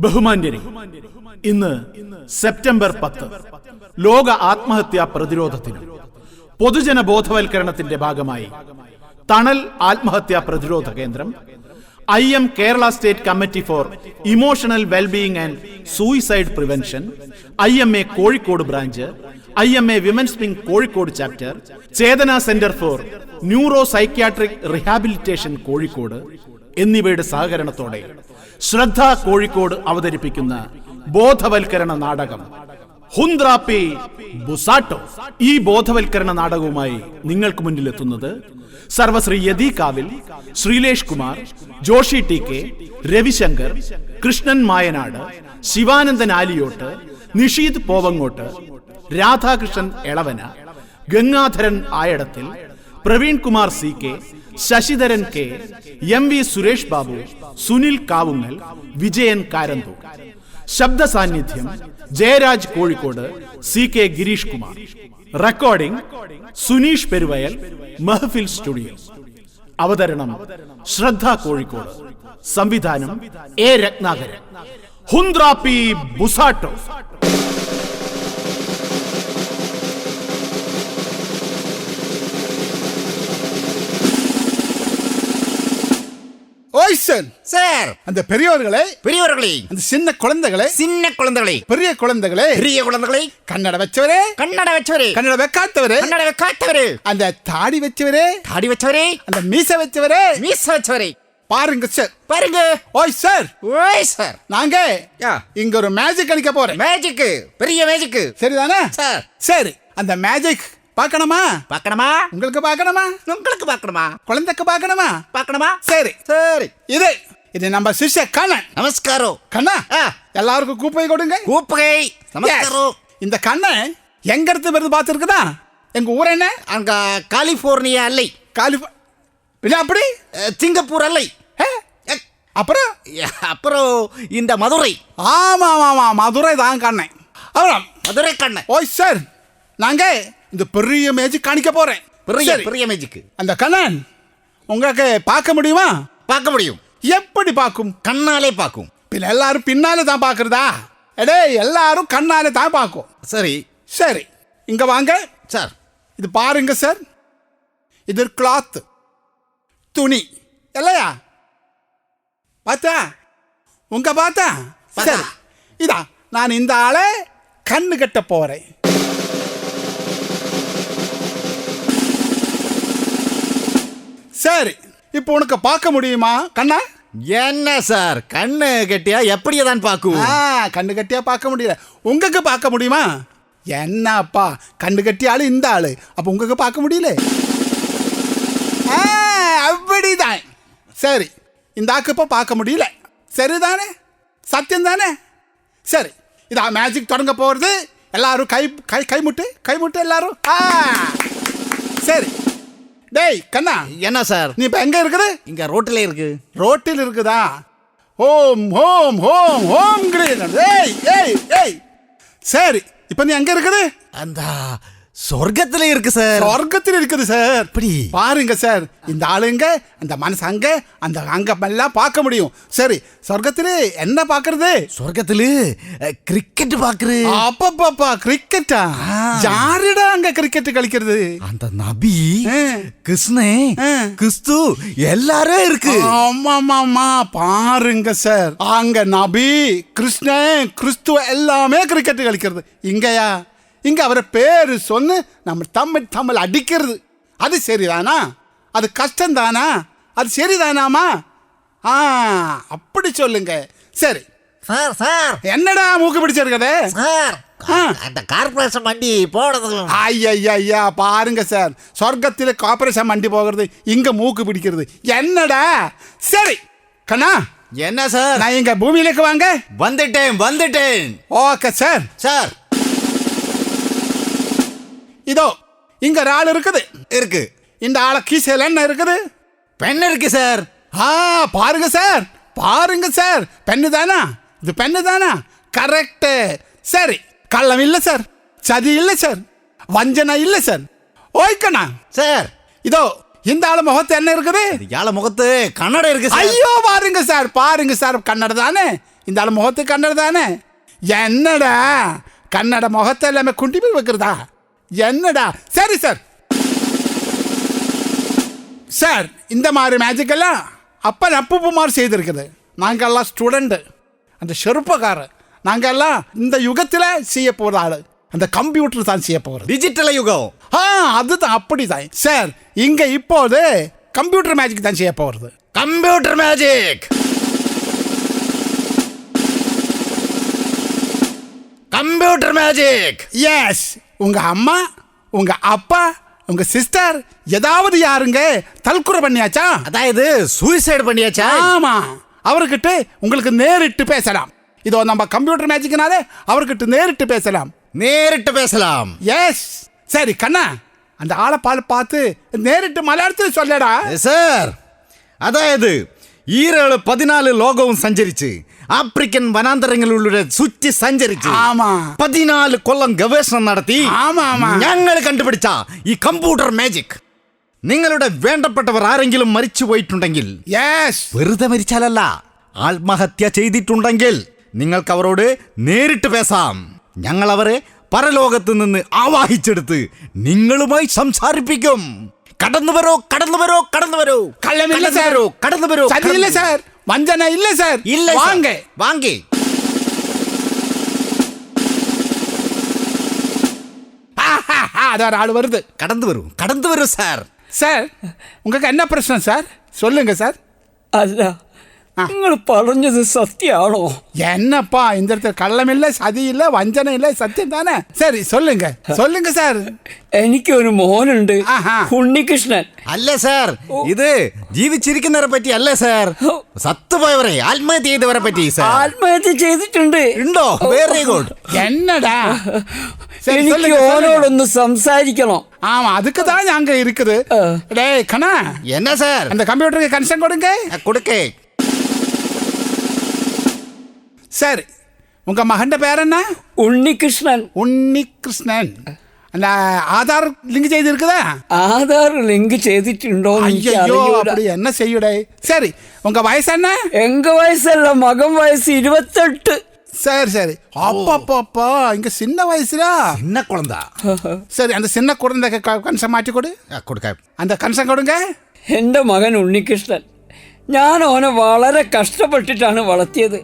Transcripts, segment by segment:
ബഹുമാന്യരെ, ഇന്ന് സെപ്റ്റംബർ 10 ലോക ആത്മഹത്യാ പ്രതിരോധത്തിനും പൊതുജന ബോധവൽക്കരണത്തിന്റെ ഭാഗമായി തണൽ ആത്മഹത്യാ പ്രതിരോധ കേന്ദ്രം IM Kerala state committee for emotional wellbeing and suicide prevention, IMA Kozhikode branch, IMA women's wing Kozhikode chapter, Chetana centre for neuro psychiatric rehabilitation Kozhikode എന്നിവയുടെ സഹകരണത്തോടെ ശ്രദ്ധ കോഴിക്കോട് അവതരിപ്പിക്കുന്ന ബോധവൽക്കരണ നാടകം ഹുന്ദ്രാപ്പി ബുസാട്ടോ. ഈ ബോധവൽക്കരണ നാടകവുമായി നിങ്ങൾക്ക് മുന്നിലെത്തുന്നത് സർവശ്രീ യതി കാവിൽ, Sreelesh Kumar, Joshi TK, Ravishankar, Krishnan Mayanad, Sivanandan ആലിയോട്ട്, നിഷീദ് പോവങ്ങോട്ട്, Radhakrishnan Elavana, Gangadharan ആയടത്തിൽ, Praveen Kumar CK, Sasidharan K, MV Suresh Babu, Sunil Kavungal, Vijayan കാരന്തു. ശബ്ദ സാന്നിധ്യം Jayaraj Kozhikode, CK Girish Kumar. Recording Suneesh Peruvayal, Mehfil studio. അവതരണം ശ്രദ്ധ കോഴിക്കോട്. സംവിധാനം A രത്നാകരൻ. ഹുന്ദ്രാപ്പി ബുസാട്ടോ. ஓய் சார் சார், அந்த பெரியவர்களே பெரியவர்களே, அந்த சின்ன குழந்தைகளே சின்ன குழந்தைகளே, பெரிய குழந்தைகளே, பெரிய குழந்தைகளே, கன்னட வச்சவரே, கன்னட வச்சவரே, கன்னட வைக்காதவரே, கன்னட வைக்காதவரே, அந்த தாடி வச்சவரே, தாடி வச்சவரே, அந்த மீச வச்சவரே, மீச வச்சவரே, பாருங்க சார். பாருங்க. ஓய் சார், ஓய் சார், நாங்க யா, இங்க ஒரு மேஜிக் அடிக்க போறேன். மேஜிக், பெரிய மேஜிக். சரிதானே சார், சரி, அந்த மேஜிக் பார்க்கணுமா? பார்க்கணுமா? உங்களுக்கு பார்க்கணுமா? உங்களுக்கு பார்க்கணுமா? குழந்தைக்கு பார்க்கணுமா? பார்க்கணுமா? சரி சரி. இது நம்ம சிஷ்ய கண்ணன். நமஸ்காரம் கண்ணா, ஆ, எல்லாருக்கும் கூப்பை கொடுங்க. கூப்புகை. நமஸ்காரம். இந்த கண்ணன் எங்க இருந்து வருது பார்த்துருக்குதா? எங்க ஊர் என்ன? அங்க கலிபோர்னியா அல்லை, பின்ன அப்படி சிங்கப்பூர் அல்லை, அப்புறம் அப்புறம் இந்த மதுரை. ஆமா ஆமா, மதுரை தான் கண்ணன். அப்புறம் மதுரை கண்ணன். ஓய் சார், நாங்க இந்த பெரிய மேஜிக் காணிக்க போறேன். பெரிய சரி, பெரிய மேஜிக். அந்த கண்ணன் உங்களுக்கு பார்க்க முடியுமா? பார்க்க முடியும். எப்படி பார்க்கும்? கண்ணாலே பார்க்கும். பின்ன எல்லாரும் பின்னாலே தான் பார்க்கறதா? எடே, எல்லாரும் கண்ணாலே தான் பார்க்கும். சரி சரி, இங்க வாங்க சார். இது பாருங்க சார், இது கிளாத், துணி இல்லையா? பார்த்தா உங்க பார்த்தா? சரி, இதா நான் இந்த ஆளை கண்ணு கட்ட போறேன். சரி, இப்போ உனக்கு பார்க்க முடியுமா கண்ணா? என்ன சார், கண்ணு கட்டியா எப்படி தான் பார்க்கும்? கண்ணு கட்டியா பார்க்க முடியல, உங்களுக்கு பார்க்க முடியுமா? என்னப்பா, கண்ணு கட்டியாலும் இந்த ஆளு, அப்போ உங்களுக்கு பார்க்க முடியல? அப்படிதான். சரி, இந்த ஆக்கு இப்போ பார்க்க முடியல, சரிதானே? சத்தியம் தானே? சரி, இதா மேஜிக் தொடங்க போகிறது. எல்லாரும் கை கை கைமுட்டு கைமுட்டு எல்லாரும். சரி, டேய் கண்ணா, என்ன சார்? நீ இப்போ எங்கே இருக்குது? இங்க ரோட்டில் இருக்கு. ரோட்டில் இருக்குதா? ஓம் ஹோம் ஹோம் ஹோம் ஏய் ஏய் ஏய். சரி, இப்போ நீ எங்கே இருக்குது? அந்த சொர்க்கத்தில் இருக்கு சார். சொர்க்கத்தில் இருக்குது சார். அப்படி பாருங்க சார், இந்த ஆளுங்க அந்த மனசு அங்க அந்த அங்க எல்லாம் பார்க்க முடியும். சரி, சொர்க்கத்தில் என்ன பார்க்கறது? சொர்க்கத்தில் கிரிக்கெட் பார்க்கறது. அப்பப்பா, கிரிக்கெட்டா? யாருடா அங்க கிரிக்கெட் களிக்கிறது? அந்த நபி, கிருஷ்ணே, கிறிஸ்து எல்லாரும் இருக்கு. ஆமாமாமா, பாருங்க சார், அங்க நபி, கிருஷ்ணன், கிறிஸ்துவ எல்லாமே கிரிக்கெட் களிக்கிறது. இங்கயா? இங்க அவரை பேரு சொன்னு நம்ம தமிழ் அடிக்கிறது. அது சரிதானா? அது கஷ்டம் தானா? அது சரிதானாமா? அப்படி சொல்லுங்க. சரி சார். சார், என்னடா மூக்கு பிடிச்சிருக்கதே சார்? அந்த கார்பரேஷன் வண்டி போடுறது. ஐயா, பாருங்க சார், சொர்க்கத்தில் கார்பரேஷன் வண்டி போகிறது, இங்க மூக்கு பிடிக்கிறது. என்னடா? சரி கண்ணா, என்ன சார்? நான் இங்க பூமியிലേക്ക് வாங்க. வந்துட்டேன். Okay sir. சார், இதோ இங்க ஒரு ஆள் இருக்குது. இருக்கு. இந்த ஆளை கீசையில் என்ன இருக்குது? பெண் இருக்கு சார். பாருங்க சார், பாருங்க சார், பெண்ணு தானா? இது பெண்ணு தானா? கரெக்ட். சரி, கள்ளம் இல்லை சார், சதி இல்லை சார், வஞ்சனை இல்லை சார். ஓய்க்கண்ணா சார், இதோ இந்த ஆளு முகத்து என்ன இருக்குது? யாழ முகத்து கன்னடம் இருக்கு சார். ஐயோ, பாருங்க சார், கன்னடம் தானே? இந்த ஆள் முகத்துக்கு கண்ணட தானே? என்னடா கண்ணட முகத்தை எல்லாமே குண்டி போய் வைக்கிறதா? என்னடா? சரி சார், சார் இந்த மாதிரி மேஜிக் எல்லாம் அப்பன் அப்புமார் செய்திருக்குது. நாங்கெல்லாம் ஸ்டூடெண்ட், அந்த செருப்பக்காரர். நாங்கெல்லாம் இந்த யுகத்தில் செய்ய போகிற ஆள். அந்த கம்ப்யூட்டர் தான் செய்ய போகிறது. டிஜிட்டல் யுகம். அதுதான், அப்படிதான் சார். இங்க இப்போது கம்ப்யூட்டர் மேஜிக் தான் செய்ய போகிறது. Computer magic, computer magic. Yes, உங்க அம்மா, உங்க அப்பா, உங்க சிஸ்டர் ஏதாவது யாருங்க தற்கொலை பண்ணியாச்சா? அதாவது சூசைடு பண்ணியாச்சா? ஆமா, அவர்கிட்ட உங்களுக்கு நேரிட்டு பேசலாம். இதோ நம்ம கம்ப்யூட்டர் மேஜிக்னாலே அவர்கிட்ட நேரிட்டு பேசலாம். நேரிட்டு பேசலாம். எஸ். சரி கண்ணா, அந்த ஆளை பார்த்து நேரிட்டு மலையாளத்தில் சொல்லடா. சார், അതായത് ഈരേള് 14 ലോകവും സഞ്ചരിച്ച് ആഫ്രിക്കൻ വനാന്തരങ്ങളിലൂടെ ചുറ്റി സഞ്ചരിച്ച് 14 കൊല്ലം ഗവേഷണം നടത്തി ഞങ്ങൾ കണ്ടുപിടിച്ച ഈ കമ്പ്യൂട്ടർ മാജിക് നിങ്ങളുടെ വേണ്ടപ്പെട്ടവർ ആരെങ്കിലും മരിച്ചു പോയിട്ടുണ്ടെങ്കിൽ, വെറുതെ മരിച്ചാലല്ല, ആത്മഹത്യ ചെയ്തിട്ടുണ്ടെങ്കിൽ നിങ്ങൾക്ക് അവരോട് നേരിട്ട് പേസാം. ഞങ്ങൾ അവരെ പരലോകത്ത് നിന്ന് ആവാഹിച്ചെടുത്ത് നിങ്ങളുമായി സംസാരിപ്പിക്കും. കടന്നു വരോ, കടന്നു വരോ, കടന്നു വരോ. കള്ളമില്ല സാർ, കടന്നു വരോ. ഇല്ല സാർ, വഞ്ചന ഇല്ല സാർ. ഇല്ല, വാങ്ങേ വാങ്ങേ. ஆள் வருது. கடந்து வரும், கடந்து வரும் சார். சார், உங்களுக்கு என்ன பிரச்சனை சார்? சொல்லுங்க சார். അല്ല, നിങ്ങൾ പറഞ്ഞത് സത്യമാണോ? என்னப்பா, இந்த இடத்துல கள்ளமில்லை, சதியில்லை, வஞ்சனை இல்லை, சத்தியம் தானே. சரி சொல்லுங்க, சொல்லுங்க சார். എനിക്കൊരു മോനുണ്ട്, ഉണ്ണികൃഷ്ണൻ. അല്ല സാർ, ഇത് ജീവിച്ചിരിക്കുന്നവരെ പറ്റി അല്ല സാർ, സത്തുപോയവരെ, ആത്മഹത്യ ചെയ്തവരെ പറ്റി സാർ. ആത്മഹത്യ ചെയ്തിട്ടുണ്ട്? ഉണ്ടോ? Very good. എന്നടാ, എനിക്ക് ഓനോടൊന്ന് സംസാരിക്കണം. ஆமா, அதுக்கு தான் அங்க இருக்குது. டேய் கண்ணா, என்ன சார்? அந்த கம்ப்யூட்டருக்கு கனெக்ஷன் கொடுங்க. கொடுக்கே. சரி, உங்க மகன் பேர் என்ன? ഉണ്ണികൃഷ്ണൻ. ഉണ്ണികൃഷ്ണൻ. അല്ല, ആധാർ ലിങ്ക് ചെയ്തിരിക്കുதா? ആധാർ ലിങ്ക് ചെയ്തിട്ടുണ്ടോ? ஐயோ, அப்படி என்ன செய்யுடே. சரி, உங்க வயசு என்ன? எங்க வயசல்ல, மகன் வயசு 28. சரி சரி. அப்பா, இங்க சின்ன வயசுல சின்ன குழந்தை. சரி, அந்த சின்ன குழந்தைக்கு கன்சம் மாറ്റി கொடு. കൊടുക്ക. அந்த കൺസൺ കൊടുങ്ക. എൻ്റെ മകൻ ഉണ്ണികൃഷ്ണൻ, ഞാൻ അവനെ വളരെ കഷ്ടപ്പെട്ടിട്ടാണ് വളർത്തിയത്.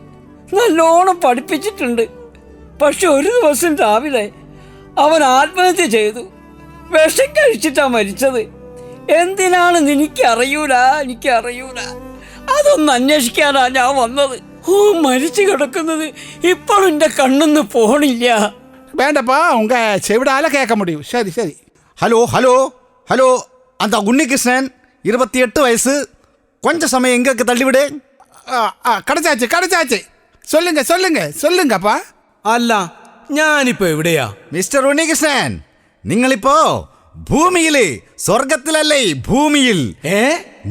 നല്ലോണം പഠിപ്പിച്ചിട്ടുണ്ട്. പക്ഷെ ഒരു ദിവസം രാവിലെ അവൻ ആത്മഹത്യ ചെയ്തു. വിഷം കഴിച്ചിട്ടാണ് മരിച്ചത്. എന്തിനാണെന്ന് എനിക്കറിയൂല. അതൊന്ന് അന്വേഷിക്കാനാ ഞാൻ വന്നത്. മരിച്ചു കിടക്കുന്നത് ഇപ്പോഴും എൻ്റെ കണ്ണൊന്നും പോണില്ല. വേണ്ടപ്പാ, ഉങ്ക ചെവിടാല കേൾക്കാൻ முடியும். சரி சரி. ഹലോ ഹലോ ഹലോ, அந்த ഉണ്ണികൃഷ്ണൻ 28 വയസ്സ്. கொஞ்ச സമയം എങ്ങൾക്ക് തള്ളിവിടേ. കടച്ചാച്ച്. சொல்லுங்கப்பா. അല്ല, ഞാനിപ്പോ എവിടെയാ? മിസ്റ്റർ ഉണ്ണികൃഷ്ണൻ, നിങ്ങളിപ്പോ ഭൂമിയില്, സ്വർഗത്തിലല്ലേ, ഭൂമിയിൽ.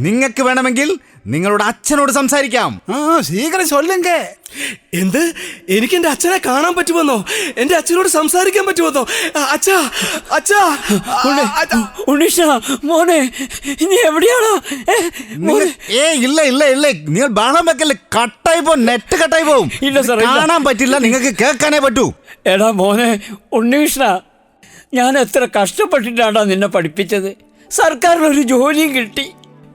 നിങ്ങൾക്ക് വേണമെങ്കിൽ നിങ്ങളുടെ അച്ഛനോട് സംസാരിക്കാം. ശീഘ്രം சொல்லுங்க. എന്ത്? എനിക്ക് എന്റെ അച്ഛനെ കാണാൻ പറ്റുമെന്നോ? എന്റെ അച്ഛനോട് സംസാരിക്കാൻ പറ്റുമെന്നോ? അച്ഛാ, അച്ഛാ, ഉണ്ണീഷ മോനെ, നീ എവിടെയാണോ? ഇല്ല, നിങ്ങൾ ബഹളം വെക്കല്ലേ, കട്ടായി പോകും, നെറ്റ് കട്ടായി പോകും. കാണാൻ പറ്റില്ല, നിങ്ങൾക്ക് കേൾക്കാനേ പറ്റൂ. എടാ മോനെ ഉണ്ണീഷ, ഞാൻ എത്ര കഷ്ടപ്പെട്ടിട്ടാണ് നിന്നെ പഠിപ്പിച്ചത്. സർക്കാരിനൊരു ജോലിയും കിട്ടി.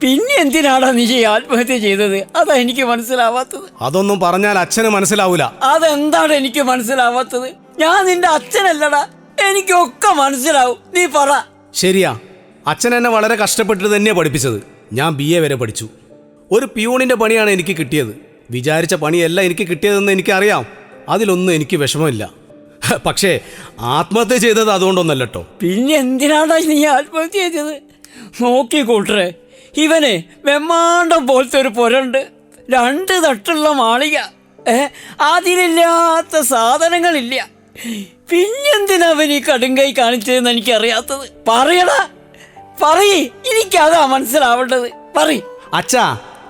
പിന്നെ എന്തിനാടാ നീ ആത്മഹത്യ ചെയ്തത്? അതാ എനിക്ക് മനസ്സിലാവാത്തത്. അതൊന്നും പറഞ്ഞാൽ അച്ഛന് മനസ്സിലാവൂല. അതെന്താണ് എനിക്ക് മനസ്സിലാവാത്തത്? ഞാൻ നിന്റെ അച്ഛനല്ലടാ, എനിക്കൊക്കെ മനസ്സിലാവും. നീ പറ. ശരിയാ, അച്ഛൻ എന്നെ വളരെ കഷ്ടപ്പെട്ടിട്ട് തന്നെയാണ് പഠിപ്പിച്ചത്. ഞാൻ BA വരെ പഠിച്ചു. ഒരു പ്യൂണിന്റെ പണിയാണ് എനിക്ക് കിട്ടിയത്. വിചാരിച്ച പണിയല്ല എനിക്ക് കിട്ടിയതെന്ന് എനിക്കറിയാം. അതിലൊന്നും എനിക്ക് വിഷമമില്ല. പക്ഷേ ആത്മഹത്യ ചെയ്തത് അതുകൊണ്ടൊന്നല്ല കേട്ടോ. പിന്നെ എന്തിനാടാ നീ ആത്മഹത്യ ചെയ്തത്? നോക്കി കൂട്ടരെ, ഇവനെ വെമ്മാണ്ടം പോലത്തെ ഒരു പുരണ്ട്, 2 തട്ടുള്ള മാളിക, അതിലില്ലാത്ത സാധനങ്ങളില്ല. പിന്നെന്തിനാ അവൻ ഈ കടുങ്കൈ കാണിച്ചതെന്ന് എനിക്കറിയാത്തത്? പറയടാ, പറയ്, എനിക്കതാ മനസ്സിലാവേണ്ടത്. പറയ്. അച്ഛാ,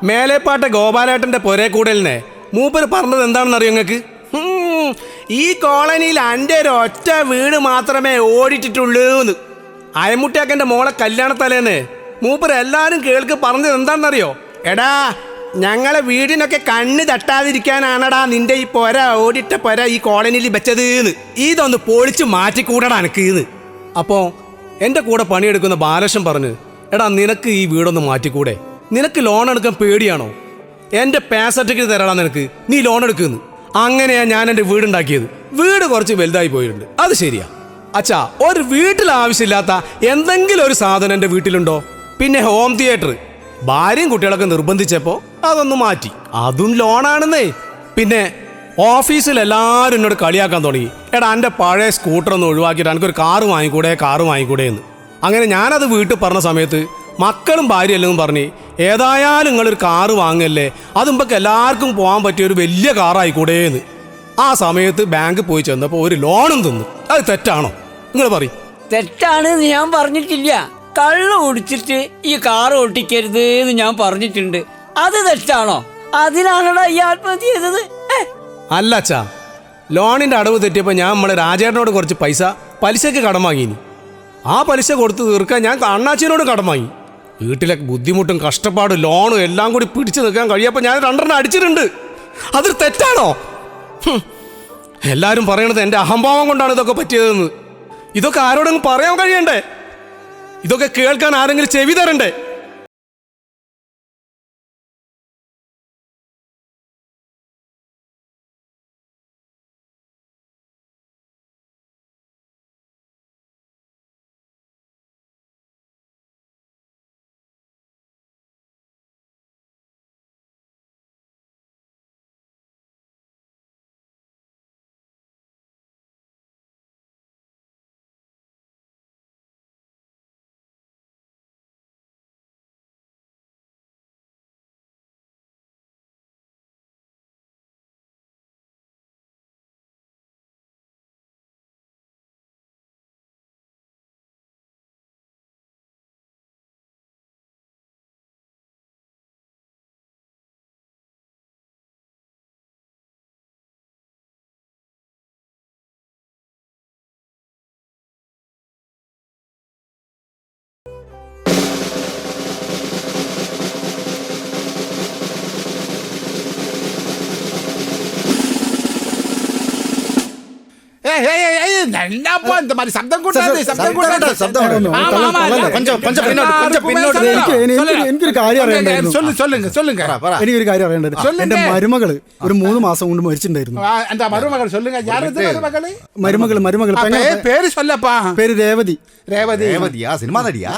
മേലേപ്പാട്ട ഗോപാലേട്ടന്റെ പൊരേ കൂടലിനെ മൂപ്പര് പറഞ്ഞത് എന്താണെന്ന് അറിയോ നിങ്ങൾക്ക്? ഈ കോളനിയിൽ എൻ്റെ ഒരു ഒറ്റ വീട് മാത്രമേ ഓടിച്ചിട്ടുള്ളൂന്ന്. അയമുട്ടിയാക്കൻ്റെ മോളെ കല്യാണത്തലേന്ന് മൂപ്പര് എല്ലാരും കേൾക്ക് പറഞ്ഞത് എന്താണെന്നറിയോ? എടാ, ഞങ്ങളെ വീടിനൊക്കെ കണ്ണ് തട്ടാതിരിക്കാനാണടാ നിന്റെ ഈ പൊര ഓടിട്ട പൊര ഈ കോളനിയിൽ വെച്ചത്. ഇതൊന്ന് പൊളിച്ച് മാറ്റിക്കൂടടാ എനക്ക്. അപ്പോ എൻ്റെ കൂടെ പണിയെടുക്കുന്ന ബാലകൃഷ്ണൻ പറഞ്ഞു, എടാ നിനക്ക് ഈ വീടൊന്ന് മാറ്റിക്കൂടെ? നിനക്ക് ലോൺ എടുക്കാൻ പേടിയാണോ? എൻ്റെ പേ സർട്ടിഫിക്കറ്റ് തരാടാ നിനക്ക്, നീ ലോൺ എടുക്കുന്നു. അങ്ങനെയാ ഞാൻ എൻ്റെ വീടുണ്ടാക്കിയത്. വീട് കുറച്ച് വലുതായി പോയിട്ടുണ്ട്, അത് ശരിയാ. അച്ഛാ, ഒരു വീട്ടിൽ ആവശ്യമില്ലാത്ത എന്തെങ്കിലും ഒരു സാധനം എൻ്റെ വീട്ടിലുണ്ടോ? പിന്നെ ഹോം തിയേറ്റർ ഭാര്യയും കുട്ടികളൊക്കെ നിർബന്ധിച്ചപ്പോൾ അതൊന്ന് മാറ്റി, അതും ലോണാണെന്നേ. പിന്നെ ഓഫീസിൽ എല്ലാവരും എന്നോട് കളിയാക്കാൻ തുടങ്ങി, എടാ എൻ്റെ പഴയ സ്കൂട്ടർ ഒന്ന് ഒഴിവാക്കിയിട്ട് എനിക്കൊരു കാറ് വാങ്ങിക്കൂടെ എന്ന്. അങ്ങനെ ഞാനത് വീട്ടിൽ പറഞ്ഞ സമയത്ത് മക്കളും ഭാര്യ എല്ലാം പറഞ്ഞ്, ഏതായാലും നിങ്ങളൊരു കാറ് വാങ്ങല്ലേ, അതുമ്പൊക്കെ എല്ലാവർക്കും പോകാൻ പറ്റിയ ഒരു വലിയ കാറായിക്കൂടേന്ന്. ആ സമയത്ത് ബാങ്കിൽ പോയി ചെന്നപ്പോൾ ഒരു ലോണും തന്നു. അത് തെറ്റാണോ? നിങ്ങൾ പറയും. തെറ്റാണെന്ന് ഞാൻ പറഞ്ഞിട്ടില്ല. കള്ളു കുടിച്ചിട്ട് ഈ കാറ് ഓട്ടിക്കരുത് എന്ന് ഞാൻ പറഞ്ഞിട്ടുണ്ട്. അത് തെറ്റാണോ? അതിനാണോടാ ഈ ആത്മഹത്യ ചെയ്തത്? അല്ല അച്ഛാ, ലോണിൻ്റെ അടവ് തെറ്റിയപ്പോൾ ഞാൻ നമ്മളെ രാജേട്ടനോട് കുറച്ച് പൈസ പലിശയ്ക്ക് കടം വാങ്ങിനി. ആ പലിശ കൊടുത്ത് തീർക്കാൻ ഞാൻ അണ്ണാച്ചിനോട് കടം വാങ്ങി. വീട്ടിലെ ബുദ്ധിമുട്ടും കഷ്ടപ്പാടും ലോണും എല്ലാം കൂടി പിടിച്ചു നിൽക്കാൻ കഴിയപ്പോൾ ഞാൻ 2 അടിച്ചിട്ടുണ്ട്. അതൊരു തെറ്റാണോ? എല്ലാവരും പറയണത് എൻ്റെ അഹംഭാവം കൊണ്ടാണ് ഇതൊക്കെ പറ്റിയതെന്ന്. ഇതൊക്കെ ആരോടെങ്കിലും പറയാൻ കഴിയണ്ടേ? ഇതൊക്കെ കേൾക്കാൻ ആരെങ്കിലും ചെവി തരണ്ടേ? இந்த மாதிரி சப்தம் கூட்டாது, சப்தம் கூட்டாது. എനിക്കൊരു കാര്യം അറിയണ്ടായിരുന്നു. சொல்லுங்க. എനിക്കൊരു കാര്യം അറിയണ്ടായിരുന്നു. എന്റെ മരുമകള് ഒരു 3 മാസം കൊണ്ട് മരിച്ചിട്ടുണ്ടായിരുന്നു. அந்த மருமகள் சொல்லுங்க. யாரு மருமகள்? മരുമകൾ പേര് சொல்லப்பா. പേര് രേവതി. രേവതിയാ? സിനിമ നടിയാ?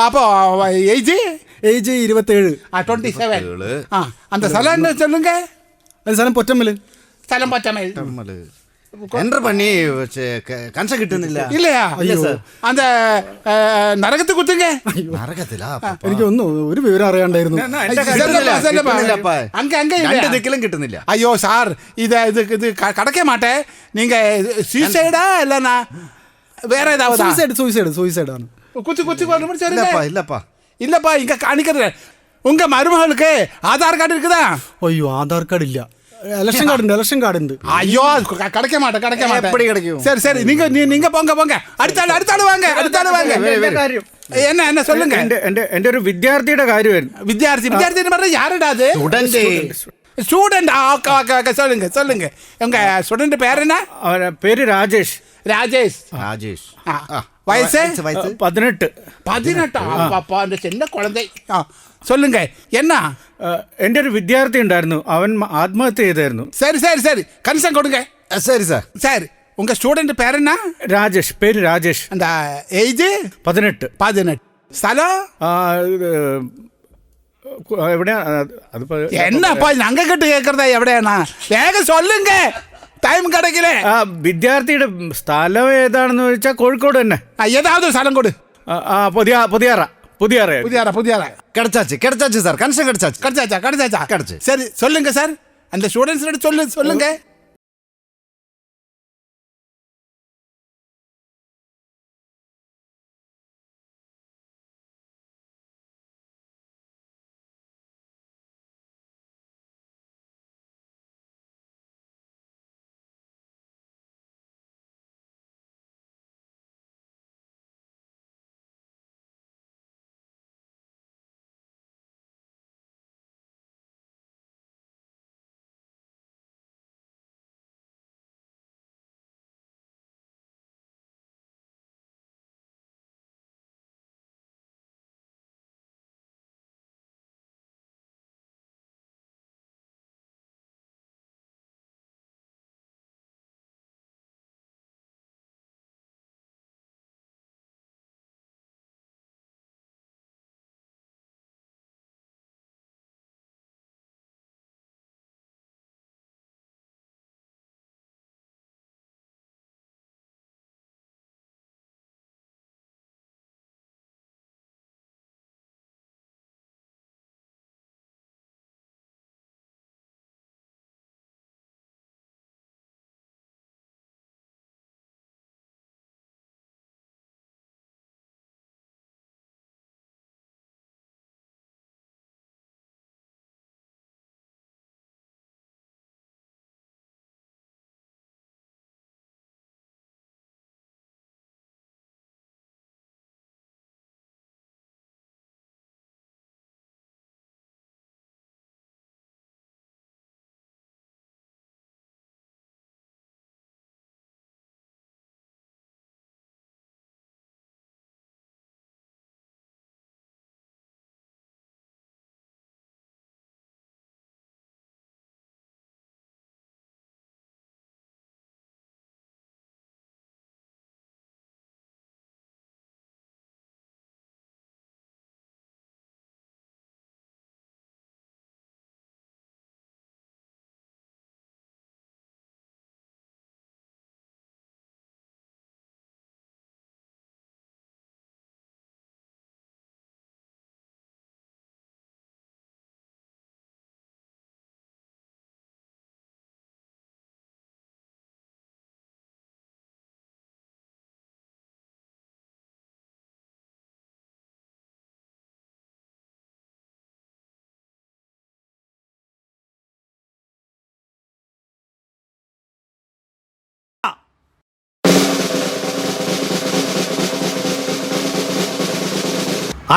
அப்போ ஏஜ் 27. 27. அந்த സ്ഥലം என்ன சொல்லுங்க? അത് സ്ഥലം പൊറ്റമ്മല്. സ്ഥലം പറ്റമൽ. എൻ്റർ പണി കൺസ കിട്ടുന്നില്ല. ഇല്ലയാ? அந்த നരകത്ത് കുത്തുങ്ക. നരകത്തിലാ? എനിക്കൊന്നും ഒരു വിവരം അറിയാണ്ടായിരുന്നു. ദിക്കിലും കിട്ടുന്നില്ല. അയ്യോ സാർ, ഇത് കടക്കേ മാട്ടെ. നീങ്ക സൂസൈഡാ இல்லனா வேற ஏதாவது? സൂയിസൈഡ് ആണ്. ഇല്ലപ്പാ. இல்லப்பா, இங்க காணிக்கிறது. உங்க மருமகளுக்கு ஆதார் கார்டு இருக்குதா? അയ്യോ, ആധാർ കാർഡ് ഇല്ല. ഇലക്ഷൻ കാർഡ് ഉണ്ട്. ஐயோ, கிடைக்க மாட்டேன். எப்படி கிடைக்கும்? சரி, நீங்க போங்க. அடுத்தாள் வாங்க. என்ன சொல்லுங்க. എന്റെ ഒരു വിദ്യാർത്ഥിയുടെ കാര്യമായിരുന്നു. വിദ്യാർത്ഥി പറഞ്ഞ யாருடா அது? ஸ்டூடெண்ட். ஓகே, சொல்லுங்க. உங்க ஸ்டூடெண்ட் பேர் என்ன? പേര് രാജേഷ്. வயசு 18. 18. அப்பா, அந்த சின்ன குழந்தை. சொல்லுங்க, என்ன? എന്റെ ഒരു വിദ്യാർത്ഥി ഉണ്ടായിരുന്നു, അവൻ ആത്മഹത്യ ചെയ്തായിരുന്നു. சரி கன்சர்ன் கொடுங்க. சரி சார். சரி, உங்க ஸ்டூடெண்ட் பேர் என்ன? പേര് രാജേഷ്. அந்த ഏജ് 18. സ്ഥലം എവിടെയാ? അതിപ്പോ എന്നപ്പാ ഞങ്ങ കിട്ട് കേൾക്കறதா? എവിടെയാണ്? വേഗം சொல்லுங்க, ടൈം കിടക്കില്ലേ? വിദ്യാർത്ഥിയുടെ സ്ഥലം ഏതാണെന്ന് ചോദിച്ചാൽ കോഴിക്കോട് തന്നെ. ഏതാவது സ്ഥലം കൊടു. പുതിയ கிடைச்சாச்சு சார். கன்சர்ன் கிடைச்சாச்சு. சரி, சொல்லுங்க சார். அந்த ஸ்டூடெண்ட்ஸ் சொல்லுங்க.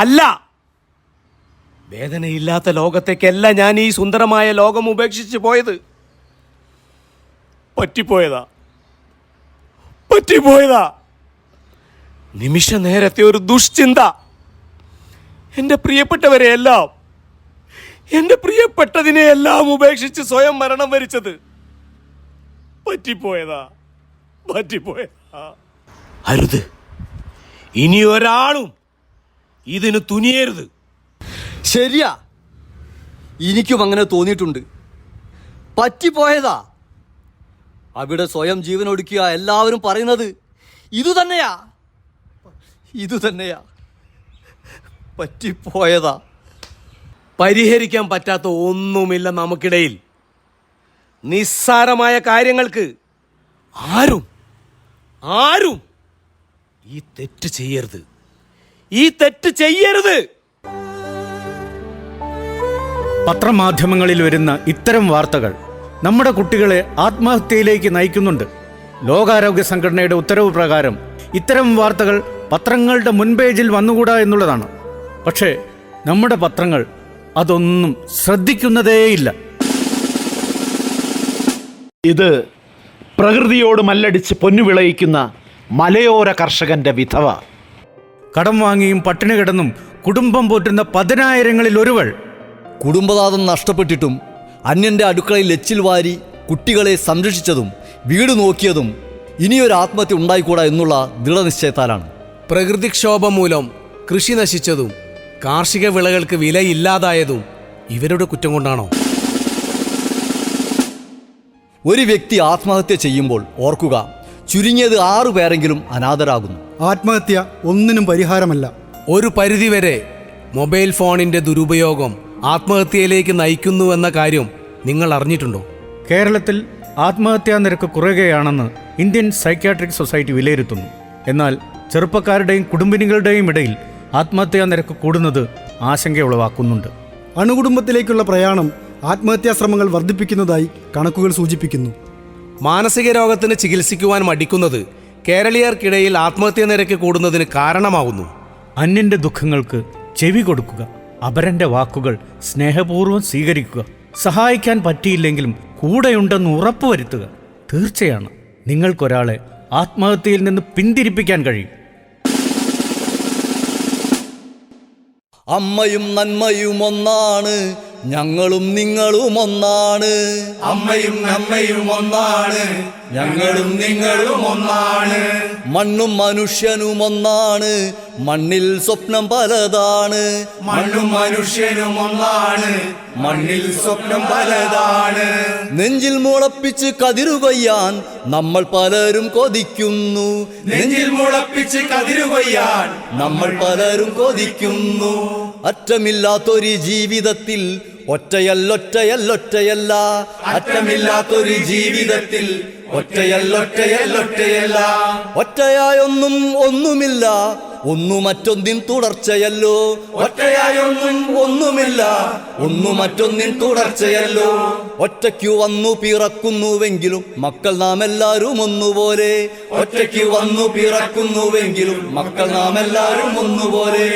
അല്ല, വേദനയില്ലാത്ത ലോകത്തേക്കല്ല ഞാൻ ഈ സുന്ദരമായ ലോകം ഉപേക്ഷിച്ച് പോയത്. പറ്റിപ്പോയതാ. നിമിഷ നേരത്തെ ഒരു ദുഷ്ചിന്ത എൻ്റെ പ്രിയപ്പെട്ടതിനെയെല്ലാം ഉപേക്ഷിച്ച് സ്വയം മരണം വരിച്ചത് പറ്റിപ്പോയതാ. അരുത്, ഇനി ഒരാളും ഇതിന് തുനിയരുത്. ശരിയാ, എനിക്കും അങ്ങനെ തോന്നിയിട്ടുണ്ട്. പറ്റിപ്പോയതാ. അവിടെ സ്വയം ജീവനൊടുക്കിയ എല്ലാവരും പറയുന്നത് ഇതുതന്നെയാ. പറ്റിപ്പോയതാ. പരിഹരിക്കാൻ പറ്റാത്ത ഒന്നുമില്ല നമുക്കിടയിൽ. നിസ്സാരമായ കാര്യങ്ങൾക്ക് ആരും ഈ തെറ്റ് ചെയ്യരുത്. പത്രമാധ്യമങ്ങളിൽ വരുന്ന ഇത്തരം വാർത്തകൾ നമ്മുടെ കുട്ടികളെ ആത്മഹത്യയിലേക്ക് നയിക്കുന്നുണ്ട്. ലോകാരോഗ്യ സംഘടനയുടെ ഉത്തരവ് പ്രകാരം ഇത്തരം വാർത്തകൾ പത്രങ്ങളുടെ മുൻപേജിൽ വന്നുകൂടാ എന്നുള്ളതാണ്. പക്ഷേ നമ്മുടെ പത്രങ്ങൾ അതൊന്നും ശ്രദ്ധിക്കുന്നതേയില്ല. ഇത് പ്രകൃതിയോട് മല്ലടിച്ച് പൊന്നു വിളയിക്കുന്ന മലയോര കർഷകന്റെ വിധവ. കടം വാങ്ങിയും പട്ടിണി കിടന്നും കുടുംബം പോറ്റുന്ന 10,000-ങ്ങളിൽ ഒരുവൾ. കുടുംബനാഥം നഷ്ടപ്പെട്ടിട്ടും അന്യൻ്റെ അടുക്കളയിൽ എച്ചിൽ വാരി കുട്ടികളെ സംരക്ഷിച്ചതും വീട് നോക്കിയതും ഇനിയൊരു ആത്മഹത്യ ഉണ്ടായിക്കൂടാ എന്നുള്ള ദൃഢനിശ്ചയത്താലാണ്. പ്രകൃതിക്ഷോഭം മൂലം കൃഷി നശിച്ചതും കാർഷിക വിളകൾക്ക് വിലയില്ലാതായതും ഇവരുടെ കുറ്റം കൊണ്ടാണോ? ഒരു വ്യക്തി ആത്മഹത്യ ചെയ്യുമ്പോൾ ഓർക്കുക, ചുരുങ്ങിയത് 6 പേരെങ്കിലും അനാഥരാകുന്നു. ആത്മഹത്യ ഒന്നിനും പരിഹാരമല്ല. ഒരു പരിധിവരെ മൊബൈൽ ഫോണിന്റെ ദുരുപയോഗം ആത്മഹത്യയിലേക്ക് നയിക്കുന്നുവെന്ന കാര്യം നിങ്ങൾ അറിഞ്ഞിട്ടുണ്ടോ? കേരളത്തിൽ ആത്മഹത്യാ നിരക്ക് കുറയുകയാണെന്ന് ഇന്ത്യൻ സൈക്യാട്രിക് സൊസൈറ്റി വിലയിരുത്തുന്നു. എന്നാൽ ചെറുപ്പക്കാരുടെയും കുടുംബിനികളുടെയും ഇടയിൽ ആത്മഹത്യാ നിരക്ക് കൂടുന്നത് ആശങ്കയുളവാക്കുന്നുണ്ട്. അണുകുടുംബത്തിലേക്കുള്ള പ്രയാണം ആത്മഹത്യാ ശ്രമങ്ങൾ വർദ്ധിപ്പിക്കുന്നതായി കണക്കുകൾ സൂചിപ്പിക്കുന്നു. മാനസിക രോഗത്തിന് ചികിത്സിക്കുവാൻ മടിക്കുന്നത് കേരളീയർക്കിടയിൽ ആത്മഹത്യാ നിരക്ക് കൂടുന്നതിന് കാരണമാകുന്നു. അന്യന്റെ ദുഃഖങ്ങൾക്ക് ചെവി കൊടുക്കുക, അപരന്റെ വാക്കുകൾ സ്നേഹപൂർവ്വം സ്വീകരിക്കുക, സഹായിക്കാൻ പറ്റിയില്ലെങ്കിലും കൂടെയുണ്ടെന്ന് ഉറപ്പുവരുത്തുക. തീർച്ചയാണ് നിങ്ങൾക്കൊരാളെ ആത്മഹത്യയിൽ നിന്ന് പിന്തിരിപ്പിക്കാൻ കഴിയും. അമ്മയും നന്മയും ഒന്നാണ്, ഞങ്ങളും നിങ്ങളും ഒന്നാണ്. അമ്മയും നമ്മയും ഒന്നാണ്, ഞങ്ങളും നിങ്ങളും ഒന്നാണ്. മണ്ണും മനുഷ്യനും ഒന്നാണ്, മണ്ണിൽ സ്വപ്നം പലതാണ്. മണ്ണും മനുഷ്യനും ഒന്നാണ്, മണ്ണിൽ സ്വപ്നം പലതാണ്. നെഞ്ചിൽ മുളപ്പിച്ച് കതിരുകൊയ്യാൻ നമ്മൾ പലരും കൊതിക്കുന്നു. നെഞ്ചിൽ മുളപ്പിച്ച് കതിരുകൊയ്യാൻ നമ്മൾ പലരും കൊതിക്കുന്നു. അറ്റമില്ലാത്തൊരു ജീവിതത്തിൽ ഒറ്റയല്ല. അറ്റമില്ലാത്തൊരു ജീവിതത്തിൽ ഒറ്റയല്ല. ഒറ്റയായൊന്നും ഒന്നുമില്ല, ഒന്നു മറ്റൊന്നിൻ തുടർച്ചയല്ലോ. ഒന്നുമില്ല, ഒന്നു മറ്റൊന്നിൻ തുടർച്ചയല്ലോ. ഒറ്റയ്ക്കു വന്നു പിറക്കുന്നുവെങ്കിലും മക്കൾ നാം എല്ലാവരും ഒന്നുപോലെ. ഒറ്റയ്ക്ക് വന്നു പിറക്കുന്നുവെങ്കിലും മക്കൾ നാം എല്ലാവരും ഒന്നുപോലെ.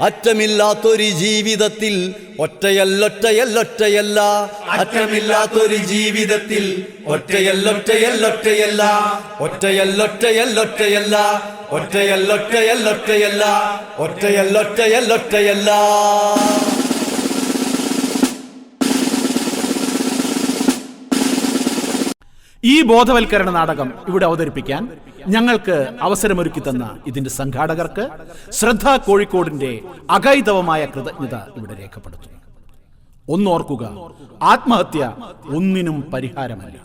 അറ്റമില്ലാത്തൊരു ജീവിതത്തിൽ ഒറ്റയല്ല. അറ്റമില്ലാത്തൊരു ജീവിതത്തിൽ ഒറ്റയല്ല. ഈ ബോധവൽക്കരണ നാടകം ഇവിടെ അവതരിപ്പിക്കാൻ ഞങ്ങൾക്ക് അവസരമൊരുക്കി തന്ന ഇതിന്റെ സംഘാടകർക്ക് ശ്രദ്ധ കോഴിക്കോടിന്റെ അകൈതവമായ കൃതജ്ഞത ഇവിടെ രേഖപ്പെടുത്തുന്നു. ഒന്നോർക്കുക, ആത്മഹത്യ ഒന്നിനും പരിഹാരമല്ല.